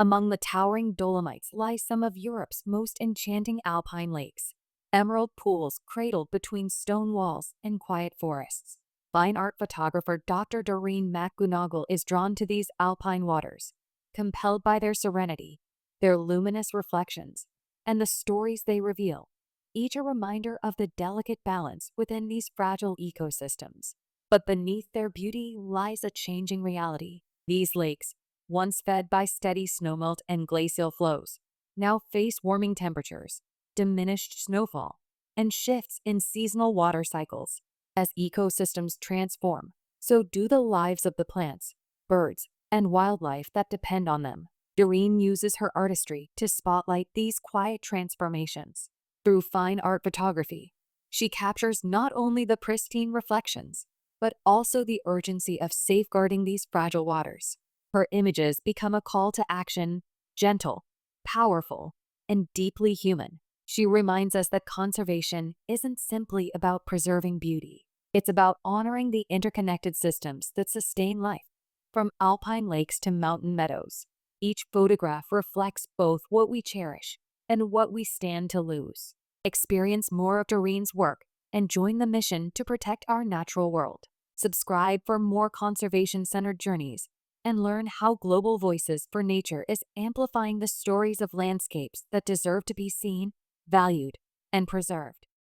Among the towering Dolomites lie some of Europe's most enchanting alpine lakes, emerald pools cradled between stone walls and quiet forests. Fine art photographer Dr. Doreen McGunagle is drawn to these alpine waters, compelled by their serenity, their luminous reflections, and the stories they reveal, each a reminder of the delicate balance within these fragile ecosystems. But beneath their beauty lies a changing reality. These lakes, once fed by steady snowmelt and glacial flows, now face warming temperatures, diminished snowfall, and shifts in seasonal water cycles. As ecosystems transform, so do the lives of the plants, birds, and wildlife that depend on them. Doreen uses her artistry to spotlight these quiet transformations. Through fine art photography, she captures not only the pristine reflections, but also the urgency of safeguarding these fragile waters. Her images become a call to action, gentle, powerful, and deeply human. She reminds us that conservation isn't simply about preserving beauty. It's about honoring the interconnected systems that sustain life, from alpine lakes to mountain meadows. Each photograph reflects both what we cherish and what we stand to lose. Experience more of Doreen's work and join the mission to protect our natural world. Subscribe for more conservation-centered journeys and learn how Global Voices for Nature is amplifying the stories of landscapes that deserve to be seen, valued, and preserved.